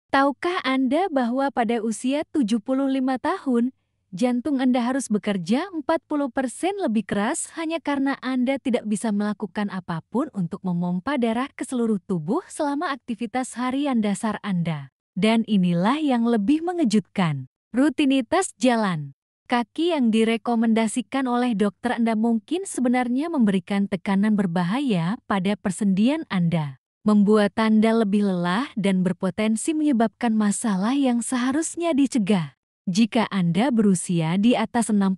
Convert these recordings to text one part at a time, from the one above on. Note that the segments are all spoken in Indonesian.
Tahukah Anda bahwa pada usia 75 tahun, jantung Anda harus bekerja 40% lebih keras hanya karena Anda tidak bisa melakukan apapun untuk memompa darah ke seluruh tubuh selama aktivitas harian dasar Anda. Dan inilah yang lebih mengejutkan. Rutinitas jalan kaki yang direkomendasikan oleh dokter Anda mungkin sebenarnya memberikan tekanan berbahaya pada persendian Anda, membuat Anda lebih lelah dan berpotensi menyebabkan masalah yang seharusnya dicegah. Jika Anda berusia di atas 65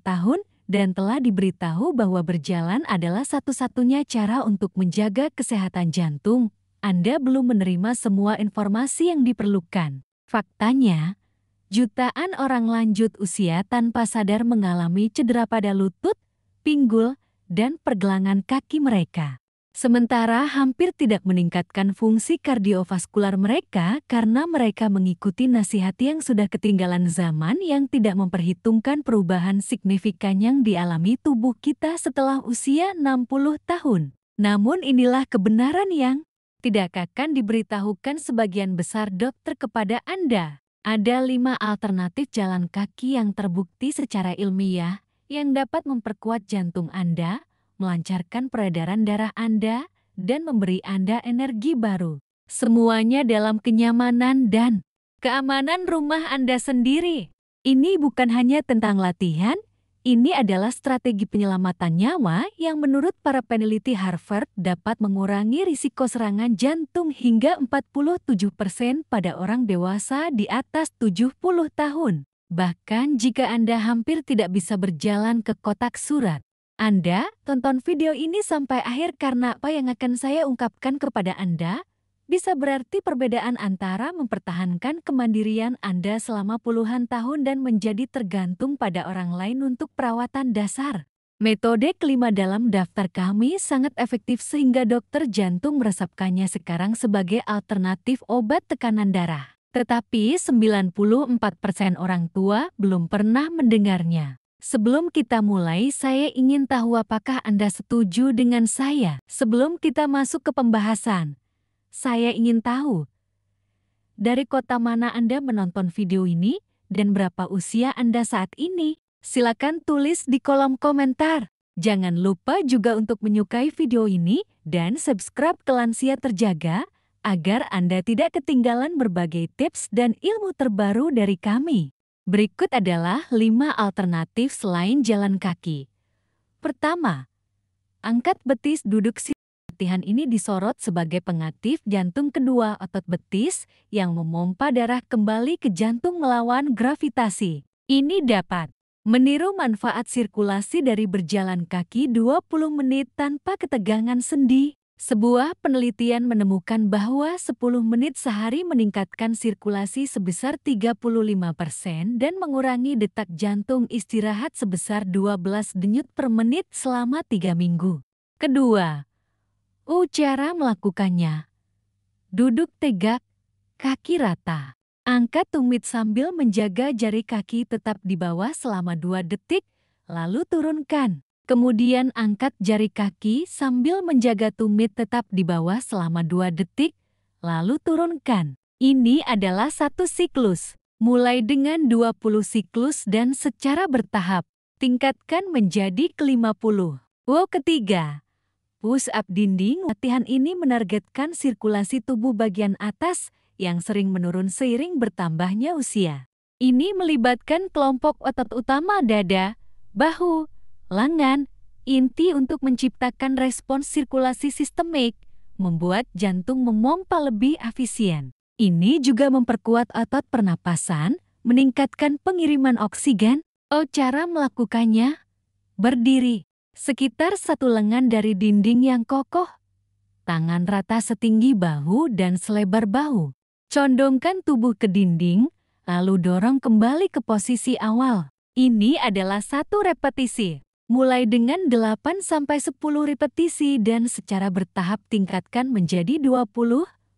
tahun dan telah diberitahu bahwa berjalan adalah satu-satunya cara untuk menjaga kesehatan jantung, Anda belum menerima semua informasi yang diperlukan. Faktanya, jutaan orang lanjut usia tanpa sadar mengalami cedera pada lutut, pinggul, dan pergelangan kaki mereka. Sementara hampir tidak meningkatkan fungsi kardiovaskular mereka karena mereka mengikuti nasihat yang sudah ketinggalan zaman yang tidak memperhitungkan perubahan signifikan yang dialami tubuh kita setelah usia 60 tahun. Namun inilah kebenaran yang tidak akan diberitahukan sebagian besar dokter kepada Anda. Ada 5 alternatif jalan kaki yang terbukti secara ilmiah yang dapat memperkuat jantung Anda, melancarkan peredaran darah Anda, dan memberi Anda energi baru. Semuanya dalam kenyamanan dan keamanan rumah Anda sendiri. Ini bukan hanya tentang latihan, ini adalah strategi penyelamatan nyawa yang menurut para peneliti Harvard dapat mengurangi risiko serangan jantung hingga 47% pada orang dewasa di atas 70 tahun. Bahkan jika Anda hampir tidak bisa berjalan ke kotak surat. Anda tonton video ini sampai akhir karena apa yang akan saya ungkapkan kepada Anda bisa berarti perbedaan antara mempertahankan kemandirian Anda selama puluhan tahun dan menjadi tergantung pada orang lain untuk perawatan dasar. Metode kelima dalam daftar kami sangat efektif sehingga dokter jantung meresepkannya sekarang sebagai alternatif obat tekanan darah. Tetapi 94% orang tua belum pernah mendengarnya. Sebelum kita mulai, saya ingin tahu apakah Anda setuju dengan saya. Sebelum kita masuk ke pembahasan, saya ingin tahu, dari kota mana Anda menonton video ini dan berapa usia Anda saat ini? Silakan tulis di kolom komentar. Jangan lupa juga untuk menyukai video ini dan subscribe ke Lansia Terjaga agar Anda tidak ketinggalan berbagai tips dan ilmu terbaru dari kami. Berikut adalah 5 alternatif selain jalan kaki. Pertama, angkat betis duduk sila. Latihan ini disorot sebagai pengaktif jantung kedua otot betis yang memompa darah kembali ke jantung melawan gravitasi. Ini dapat meniru manfaat sirkulasi dari berjalan kaki 20 menit tanpa ketegangan sendi. Sebuah penelitian menemukan bahwa 10 menit sehari meningkatkan sirkulasi sebesar 35% dan mengurangi detak jantung istirahat sebesar 12 denyut per menit selama 3 minggu. Kedua, cara melakukannya. Duduk tegak, kaki rata. Angkat tumit sambil menjaga jari kaki tetap di bawah selama 2 detik, lalu turunkan. Kemudian angkat jari kaki sambil menjaga tumit tetap di bawah selama 2 detik, lalu turunkan. Ini adalah satu siklus, mulai dengan 20 siklus dan secara bertahap. Tingkatkan menjadi ke-50. Ketiga, push up dinding. Latihan ini menargetkan sirkulasi tubuh bagian atas yang sering menurun seiring bertambahnya usia. Ini melibatkan kelompok otot utama dada, bahu, lengan, inti untuk menciptakan respons sirkulasi sistemik, membuat jantung memompa lebih efisien. Ini juga memperkuat otot pernapasan, meningkatkan pengiriman oksigen. Cara melakukannya, berdiri. Sekitar 1 lengan dari dinding yang kokoh. Tangan rata setinggi bahu dan selebar bahu. Condongkan tubuh ke dinding, lalu dorong kembali ke posisi awal. Ini adalah 1 repetisi. Mulai dengan 8-10 repetisi dan secara bertahap tingkatkan menjadi 20,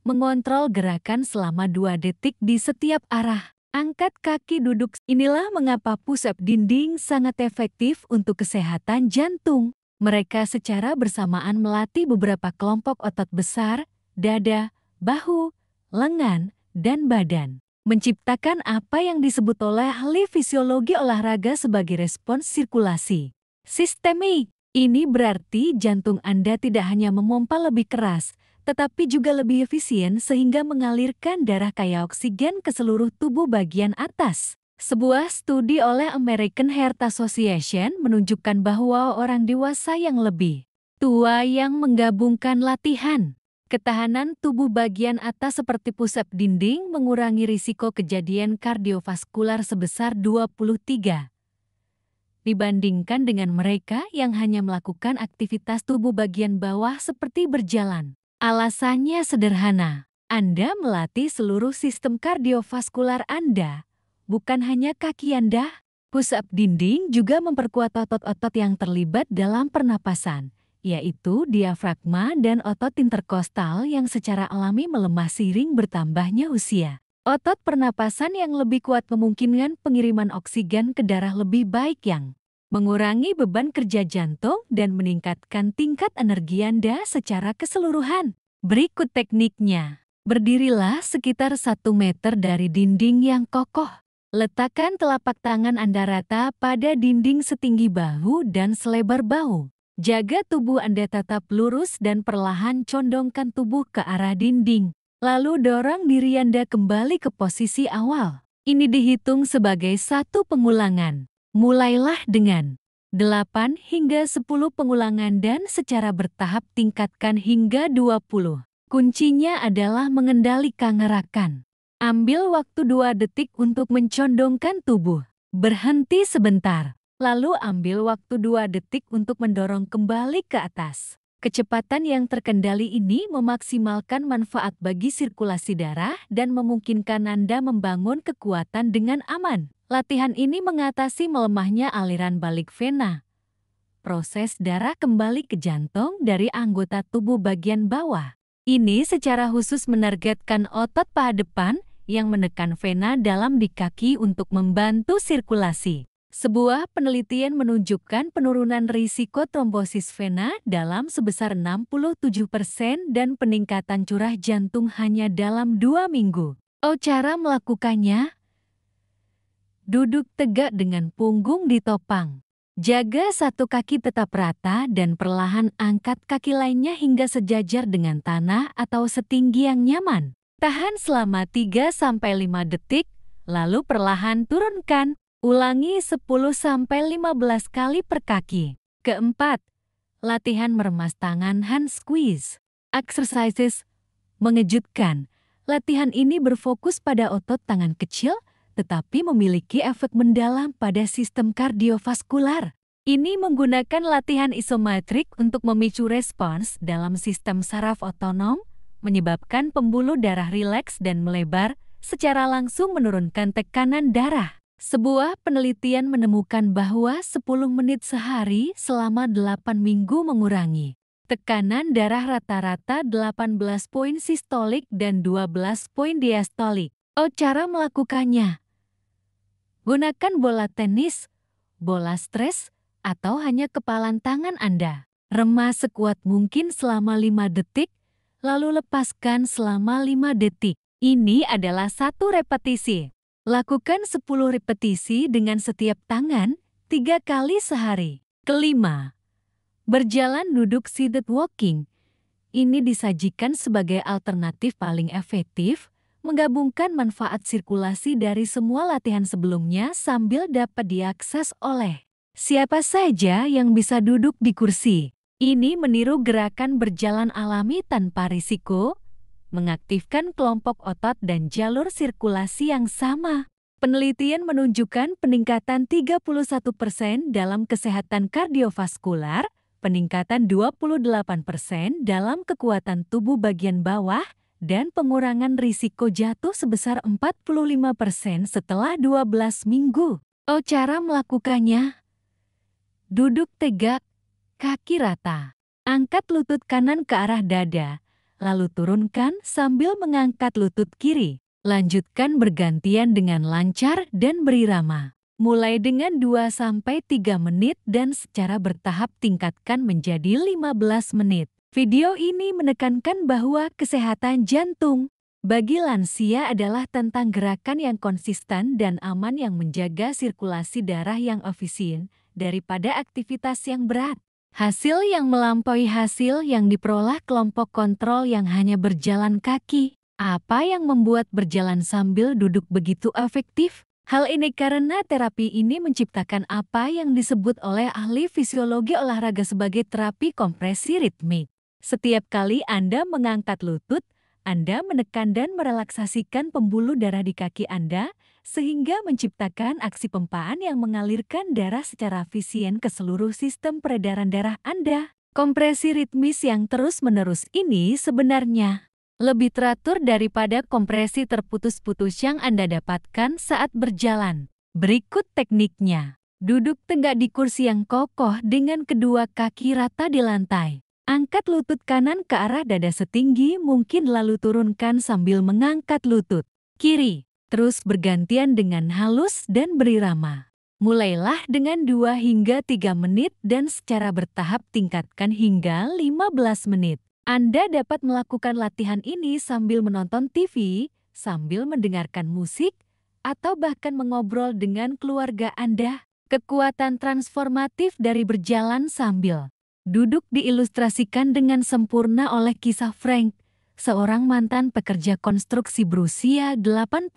mengontrol gerakan selama 2 detik di setiap arah. Angkat kaki duduk. Inilah mengapa push-up dinding sangat efektif untuk kesehatan jantung. Mereka secara bersamaan melatih beberapa kelompok otot besar, dada, bahu, lengan, dan badan. Menciptakan apa yang disebut oleh ahli fisiologi olahraga sebagai respons sirkulasi sistemik. Ini berarti jantung Anda tidak hanya memompa lebih keras, tetapi juga lebih efisien sehingga mengalirkan darah kaya oksigen ke seluruh tubuh bagian atas. Sebuah studi oleh American Heart Association menunjukkan bahwa orang dewasa yang lebih tua yang menggabungkan latihan ketahanan tubuh bagian atas seperti push-up dinding mengurangi risiko kejadian kardiovaskular sebesar 23 dibandingkan dengan mereka yang hanya melakukan aktivitas tubuh bagian bawah seperti berjalan. Alasannya sederhana, Anda melatih seluruh sistem kardiovaskular Anda, bukan hanya kaki Anda. Push-up dinding juga memperkuat otot-otot yang terlibat dalam pernapasan, yaitu diafragma dan otot interkostal yang secara alami melemah seiring bertambahnya usia. Otot pernapasan yang lebih kuat memungkinkan pengiriman oksigen ke darah lebih baik yang mengurangi beban kerja jantung dan meningkatkan tingkat energi Anda secara keseluruhan. Berikut tekniknya. Berdirilah sekitar 1 meter dari dinding yang kokoh. Letakkan telapak tangan Anda rata pada dinding setinggi bahu dan selebar bahu. Jaga tubuh Anda tetap lurus dan perlahan condongkan tubuh ke arah dinding. Lalu dorong diri Anda kembali ke posisi awal. Ini dihitung sebagai 1 pengulangan. Mulailah dengan 8 hingga 10 pengulangan dan secara bertahap tingkatkan hingga 20. Kuncinya adalah mengendalikan gerakan. Ambil waktu 2 detik untuk mencondongkan tubuh. Berhenti sebentar. Lalu ambil waktu 2 detik untuk mendorong kembali ke atas. Kecepatan yang terkendali ini memaksimalkan manfaat bagi sirkulasi darah dan memungkinkan Anda membangun kekuatan dengan aman. Latihan ini mengatasi melemahnya aliran balik vena. Proses darah kembali ke jantung dari anggota tubuh bagian bawah. Ini secara khusus menargetkan otot paha depan yang menekan vena dalam di kaki untuk membantu sirkulasi. Sebuah penelitian menunjukkan penurunan risiko trombosis vena dalam sebesar 67% dan peningkatan curah jantung hanya dalam 2 minggu. Cara melakukannya? Duduk tegak dengan punggung ditopang. Jaga 1 kaki tetap rata dan perlahan angkat kaki lainnya hingga sejajar dengan tanah atau setinggi yang nyaman. Tahan selama 3-5 detik, lalu perlahan turunkan. Ulangi 10-15 kali per kaki. Keempat, latihan meremas tangan hand squeeze. Exercises mengejutkan. Latihan ini berfokus pada otot tangan kecil, tetapi memiliki efek mendalam pada sistem kardiovaskular. Ini menggunakan latihan isometrik untuk memicu respons dalam sistem saraf otonom, menyebabkan pembuluh darah rileks dan melebar, secara langsung menurunkan tekanan darah. Sebuah penelitian menemukan bahwa 10 menit sehari selama 8 minggu mengurangi tekanan darah rata-rata 18 poin sistolik dan 12 poin diastolik. Cara melakukannya. Gunakan bola tenis, bola stres, atau hanya kepalan tangan Anda. Remas sekuat mungkin selama 5 detik, lalu lepaskan selama 5 detik. Ini adalah 1 repetisi. Lakukan 10 repetisi dengan setiap tangan 3 kali sehari. Kelima, berjalan duduk seated walking. Ini disajikan sebagai alternatif paling efektif, menggabungkan manfaat sirkulasi dari semua latihan sebelumnya sambil dapat diakses oleh siapa saja yang bisa duduk di kursi. Ini meniru gerakan berjalan alami tanpa risiko, mengaktifkan kelompok otot dan jalur sirkulasi yang sama. Penelitian menunjukkan peningkatan 31% dalam kesehatan kardiovaskular, peningkatan 28% dalam kekuatan tubuh bagian bawah, dan pengurangan risiko jatuh sebesar 45% setelah 12 minggu. Cara melakukannya? Duduk tegak, kaki rata. Angkat lutut kanan ke arah dada. Lalu turunkan sambil mengangkat lutut kiri. Lanjutkan bergantian dengan lancar dan berirama. Mulai dengan 2-3 menit dan secara bertahap tingkatkan menjadi 15 menit. Video ini menekankan bahwa kesehatan jantung Bagi lansia adalah tentang gerakan yang konsisten dan aman yang menjaga sirkulasi darah yang efisien daripada aktivitas yang berat. Hasil yang melampaui hasil yang diperoleh kelompok kontrol yang hanya berjalan kaki. Apa yang membuat berjalan sambil duduk begitu efektif? Hal ini karena terapi ini menciptakan apa yang disebut oleh ahli fisiologi olahraga sebagai terapi kompresi ritmik. Setiap kali Anda mengangkat lutut, Anda menekan dan merelaksasikan pembuluh darah di kaki Anda, sehingga menciptakan aksi pempaan yang mengalirkan darah secara efisien ke seluruh sistem peredaran darah Anda. Kompresi ritmis yang terus-menerus ini sebenarnya lebih teratur daripada kompresi terputus-putus yang Anda dapatkan saat berjalan. Berikut tekniknya. Duduk tegak di kursi yang kokoh dengan kedua kaki rata di lantai. Angkat lutut kanan ke arah dada setinggi mungkin lalu turunkan sambil mengangkat lutut kiri. Terus bergantian dengan halus dan berirama. Mulailah dengan 2 hingga 3 menit dan secara bertahap tingkatkan hingga 15 menit. Anda dapat melakukan latihan ini sambil menonton TV, sambil mendengarkan musik, atau bahkan mengobrol dengan keluarga Anda. Kekuatan transformatif dari berjalan sambil duduk diilustrasikan dengan sempurna oleh kisah Frank, seorang mantan pekerja konstruksi berusia 84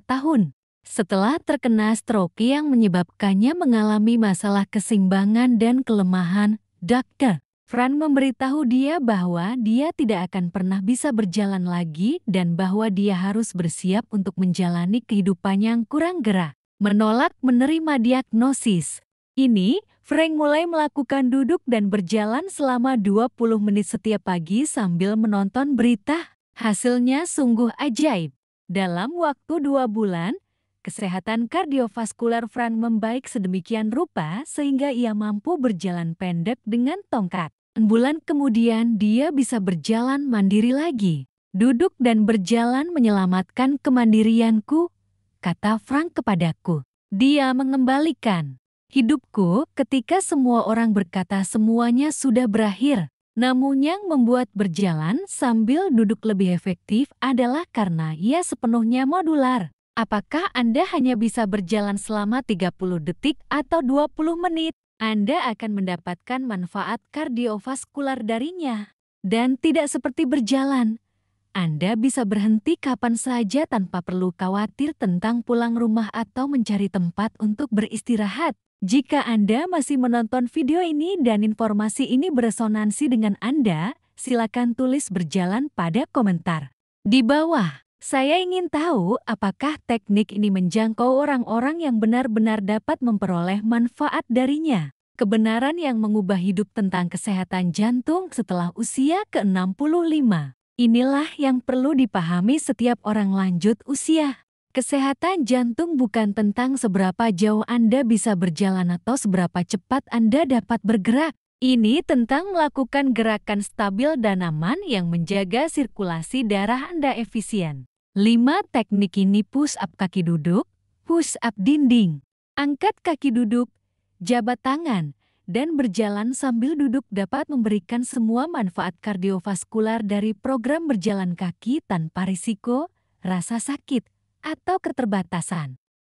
tahun. Setelah terkena stroke yang menyebabkannya mengalami masalah keseimbangan dan kelemahan, Dr. Frank memberitahu dia bahwa dia tidak akan pernah bisa berjalan lagi dan bahwa dia harus bersiap untuk menjalani kehidupan yang kurang gerak. Menolak menerima diagnosis ini, Frank mulai melakukan duduk dan berjalan selama 20 menit setiap pagi sambil menonton berita. Hasilnya sungguh ajaib. Dalam waktu 2 bulan, kesehatan kardiovaskular Frank membaik sedemikian rupa sehingga ia mampu berjalan pendek dengan tongkat. 6 bulan kemudian dia bisa berjalan mandiri lagi. Duduk dan berjalan menyelamatkan kemandirianku, kata Frank kepadaku. Dia mengembalikan hidupku ketika semua orang berkata semuanya sudah berakhir. Namun yang membuat berjalan sambil duduk lebih efektif adalah karena ia sepenuhnya modular. Apakah Anda hanya bisa berjalan selama 30 detik atau 20 menit? Anda akan mendapatkan manfaat kardiovaskular darinya. Dan tidak seperti berjalan. Anda bisa berhenti kapan saja tanpa perlu khawatir tentang pulang rumah atau mencari tempat untuk beristirahat. Jika Anda masih menonton video ini dan informasi ini beresonansi dengan Anda, silakan tulis berjalan pada komentar di bawah. Saya ingin tahu apakah teknik ini menjangkau orang-orang yang benar-benar dapat memperoleh manfaat darinya. Kebenaran yang mengubah hidup tentang kesehatan jantung setelah usia ke-65. Inilah yang perlu dipahami setiap orang lanjut usia. Kesehatan jantung bukan tentang seberapa jauh Anda bisa berjalan atau seberapa cepat Anda dapat bergerak. Ini tentang melakukan gerakan stabil dan aman yang menjaga sirkulasi darah Anda efisien. 5 teknik ini push up kaki duduk, push up dinding, angkat kaki duduk, jabat tangan, dan berjalan sambil duduk dapat memberikan semua manfaat kardiovaskular dari program berjalan kaki tanpa risiko, rasa sakit, atau keterbatasan.